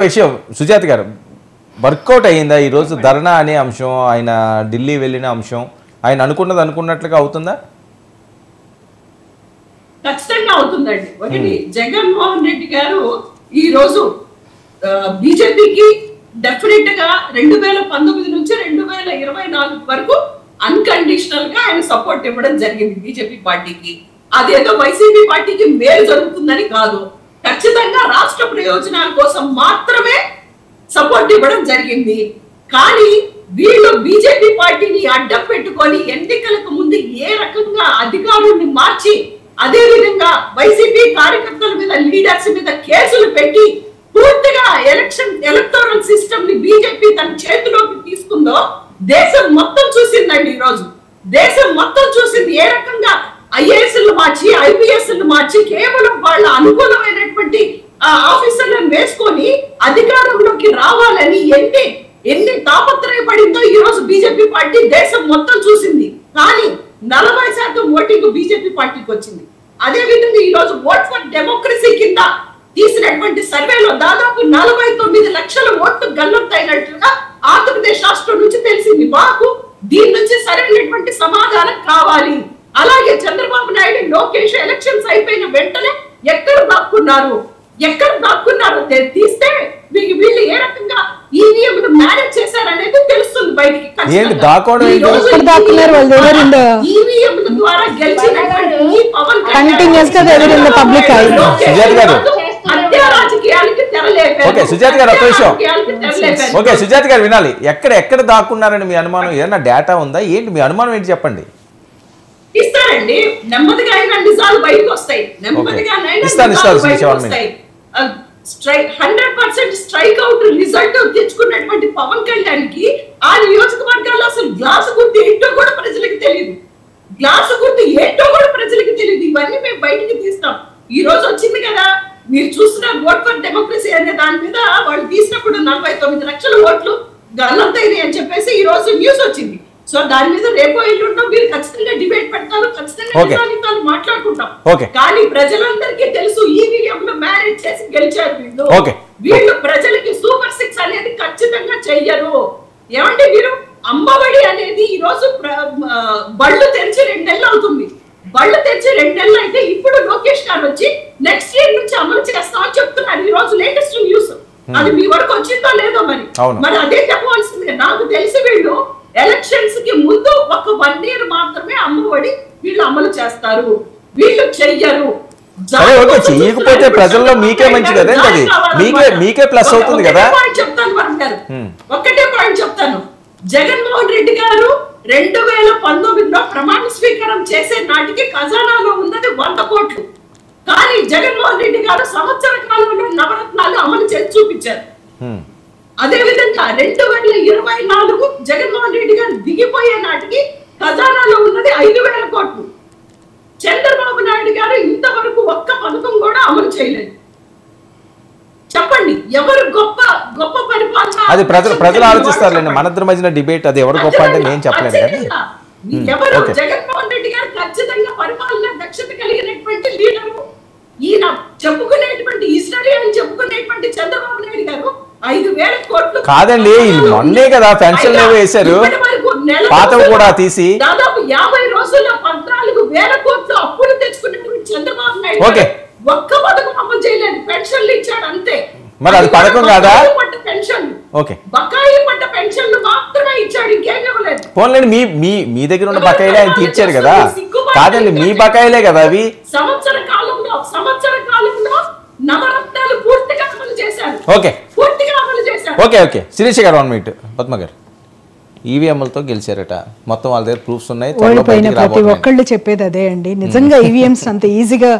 విషయం సుజాత గారు వర్కౌట్ అయ్యిందా ఈరోజు ధర్నా అనే అంశం, ఆయన ఢిల్లీ వెళ్ళిన అంశం ఆయన అనుకున్నది అనుకున్నట్లుగా అవుతుందా? ఖచ్చితంగా అవుతుందండి. ఒకటి, జగన్మోహన్ రెడ్డి గారు ఈ రోజు బీజేపీకి డెఫినెట్ గా 2019 నుంచి 2024 వరకు అన్కండిషనల్ గా ఆయన సపోర్ట్ ఇవ్వడం జరిగింది బీజేపీ పార్టీకి. అదేదో వైసీపీ పార్టీకి మేలు జరుగుతుందని కాదు, ఖచ్చితంగా రాష్ట్ర ప్రయోజనాల కోసం మాత్రమే సపోర్ట్ ఇవ్వడం జరిగింది. కానీ వీళ్ళు బీజేపీ పార్టీని అడ్డం పెట్టుకొని ఎన్నికలకు ముందు ఏ రకంగా అధికారుల్ని మార్చి, అదే విధంగా వైసీపీ కార్యకర్తల మీద, లీడర్స్ మీద కేసులు పెట్టి పూర్తిగా ఎలక్టోరల్ సిస్టమ్ ని బీజేపీ తన చేతిలోకి తీసుకుందో దేశం మొత్తం చూసిందండి. ఈ రోజు దేశం మొత్తం చూసింది ఏ రకంగా ఐఏఎస్లు మార్చి, ఐపీఎస్లు మార్చి, కేవలం వాళ్ళ అనుకూలమైనటువంటి ఆఫీసర్లను వేసుకొని అధికారంలోకి రావాలని ఎన్ని తాపత్రయపడిందో ఈ రోజు బీజేపీ పార్టీ దేశం మొత్తం చూసింది. కానీ 40% ఓటింగ్ బీజేపీ పార్టీకి వచ్చింది. అదే విధంగా ఈ రోజు ఓట్ ఫర్ డెమోక్రసీ కింద తీసినటువంటి సర్వేలో దాదాపు 49 లక్షల ఓట్లు గల్లంతైనట్లుగా ఆంధ్రప్రదేశ్ రాష్ట్రం నుంచి తెలిసింది. మాకు దీని నుంచి సరైనటువంటి సమాధానం కావాలి. అలాగే చంద్రబాబు నాయుడు, లోకేష్ ఎలక్షన్స్ అయిపోయిన వెంటనే ఎక్కడ దాక్కున్నారో తీస్తే వీళ్ళు ఏ రకంగా ఈవీఎంలు మేనేజ్ చేశారనేది తెలుస్తుంది బయటికి. ఈవీఎంల ద్వారా గెలిచినటువంటి ఈ పవన్ రాజకీయాలకి తెరలేపారు. సుజాత గారు వినాలి, ఎక్కడ దాక్కున్నారని మీ అనుమానం? ఏదైనా డేటా ఉందా? ఏంటి మీ అనుమానం ఏంటి చెప్పండి. ఇస్తారండి, నెమ్మదిగా అయినా నిజాలు బయటకు వస్తాయి. నెమ్మదిగా 100% స్ట్రైక్ అవుట్ రిజల్ట్ తెచ్చుకున్నటువంటి పవన్ కళ్యాణ్ కి ఆ నియోజకవర్గాల్లో అసలు గ్లాసు గుర్తు ఏంటో కూడా ప్రజలకు తెలియదు. ఇవన్నీ మేము బయటికి తీస్తాం. ఈ రోజు వచ్చింది కదా, మీరు చూసిన ఓట్ ఫర్ డెమోక్రసీ అనే దాని మీద వాళ్ళు తీసినప్పుడు 49 లక్షల ఓట్లు గల్లంతైనాయి అని చెప్పేసి ఈ రోజు న్యూస్ వచ్చింది. సో దాని మీద రేపో ఎల్లుండో మీరు ఖచ్చితంగా డిబేట్ పెడతారు, ఖచ్చితంగా మాట్లాడుకుంటాం. కానీ ప్రజలందరికీ తెలుసు ఈవీఎంలు మేనేజ్ చేసి గెలిచారు వీళ్ళు ప్రజలకి సూపర్ 6 అనేది ఖచ్చితంగా చెయ్యరు. ఏమంటే మీరు అమ్మఒడి అనేది ఈ రోజు బళ్ళు తెరిచి 2 నెలలు అవుతుంది. బళ్ళు తెరిచి 2 నెలలు అయితే ఇప్పుడు లోకేష్ గారు వచ్చి నెక్స్ట్ ఇయర్ నుంచి అమలు చేస్తామని చెప్తున్నారు. ఈ రోజు లేటెస్ట్ న్యూస్, అది మీ వరకు వచ్చిందో లేదో మరి అదే చెప్పవలసింది. నాకు తెలిసి వీళ్ళు ఎలక్షన్స్ కి ముందు ఒక 1 ఇయర్ మాత్రమే అమ్మఒడి వీళ్ళు అమలు చేస్తారు, వీళ్ళు చెయ్యరు. చేయకపోతే ప్రజల్లో మీకే మంచి కదా, మీకే ప్లస్ అవుతుంది కదా. ఒక్కటే పాయింట్ చెప్తాను. జగన్మోహన్ రెడ్డి గారు 2019లో ప్రమాణ స్వీకారం చేసే నాటికి ఖజానాలో ఉన్నది 100 కోట్లు. కానీ జగన్మోహన్ రెడ్డి గారు సంవత్సర కాలంలో నవరత్నాలు అమలు చేసి చూపించారు. అదే విధంగా 2024 జగన్మోహన్ రెడ్డి గారు దిగిపోయే నాటికి ఖజానాలో ఉన్నది 5,000 కోట్లు. చంద్రబాబు నాయుడు గారు ఇంతవరకు ఒక్క పథకం కూడా అమలు చేయలేదు. చెప్పండి, ఎవరు గొప్ప పరిపాలన? అది ప్రజలు ఆలోచిస్తారులేండి. మన ఇద్దరి మధ్యన డిబేట్, అది ఎవరు గొప్ప అంటే నేను చెప్పలేదు కానీ ఎవరు. జగన్మోహన్ రెడ్డి గారు ఖచ్చితంగా పరిపాలన దక్షత కలిగినటువంటి లీడరు. ఈయన చెప్పుకునేటువంటి ఇస్రారీ అని చెప్పుకునేటువంటి చంద్రబాబు నాయుడు గారు 5,000 కోట్లు కాదండి, మొన్నే కదా పెన్షన్ వేశారు, పాతవి కూడా తీసి దాదాపు 50 రోజుల్లో 14,000 కోట్లు అప్పులు తెచ్చుకున్నటువంటి చంద్రబాబు నాయుడు ఒక్క పథకం అమలు చేయలేదు. పెన్షన్లు ఇచ్చాడు అంతే. మరి అది పథకం కాదా? బకాయి పడ్డ పెన్షన్లు మాత్రమే ఇచ్చాడు, ఇంకేం ఇవ్వలేదు. పోన్లేండి, మీ దగ్గర ఉన్న బకాయిలే ఆయన తీర్చారు కదా. కాదండి, మీ బకాయిలే కదా అవి. సంవత్సర కాలంలో నవరత్నాలు పూర్తిగా అమలు చేశారు. ఓకే శిరీష గారు 1 మినిట్. పద్మ గారు, ఈవీఎంలతో గెలిచారట, మొత్తం వాళ్ళ దగ్గర ప్రూఫ్స్ ఉన్నాయి. ప్రతి ఒక్కళ్ళు చెప్పేది అదే అండి. నిజంగా ఈవీఎంస్ అంత ఈజీగా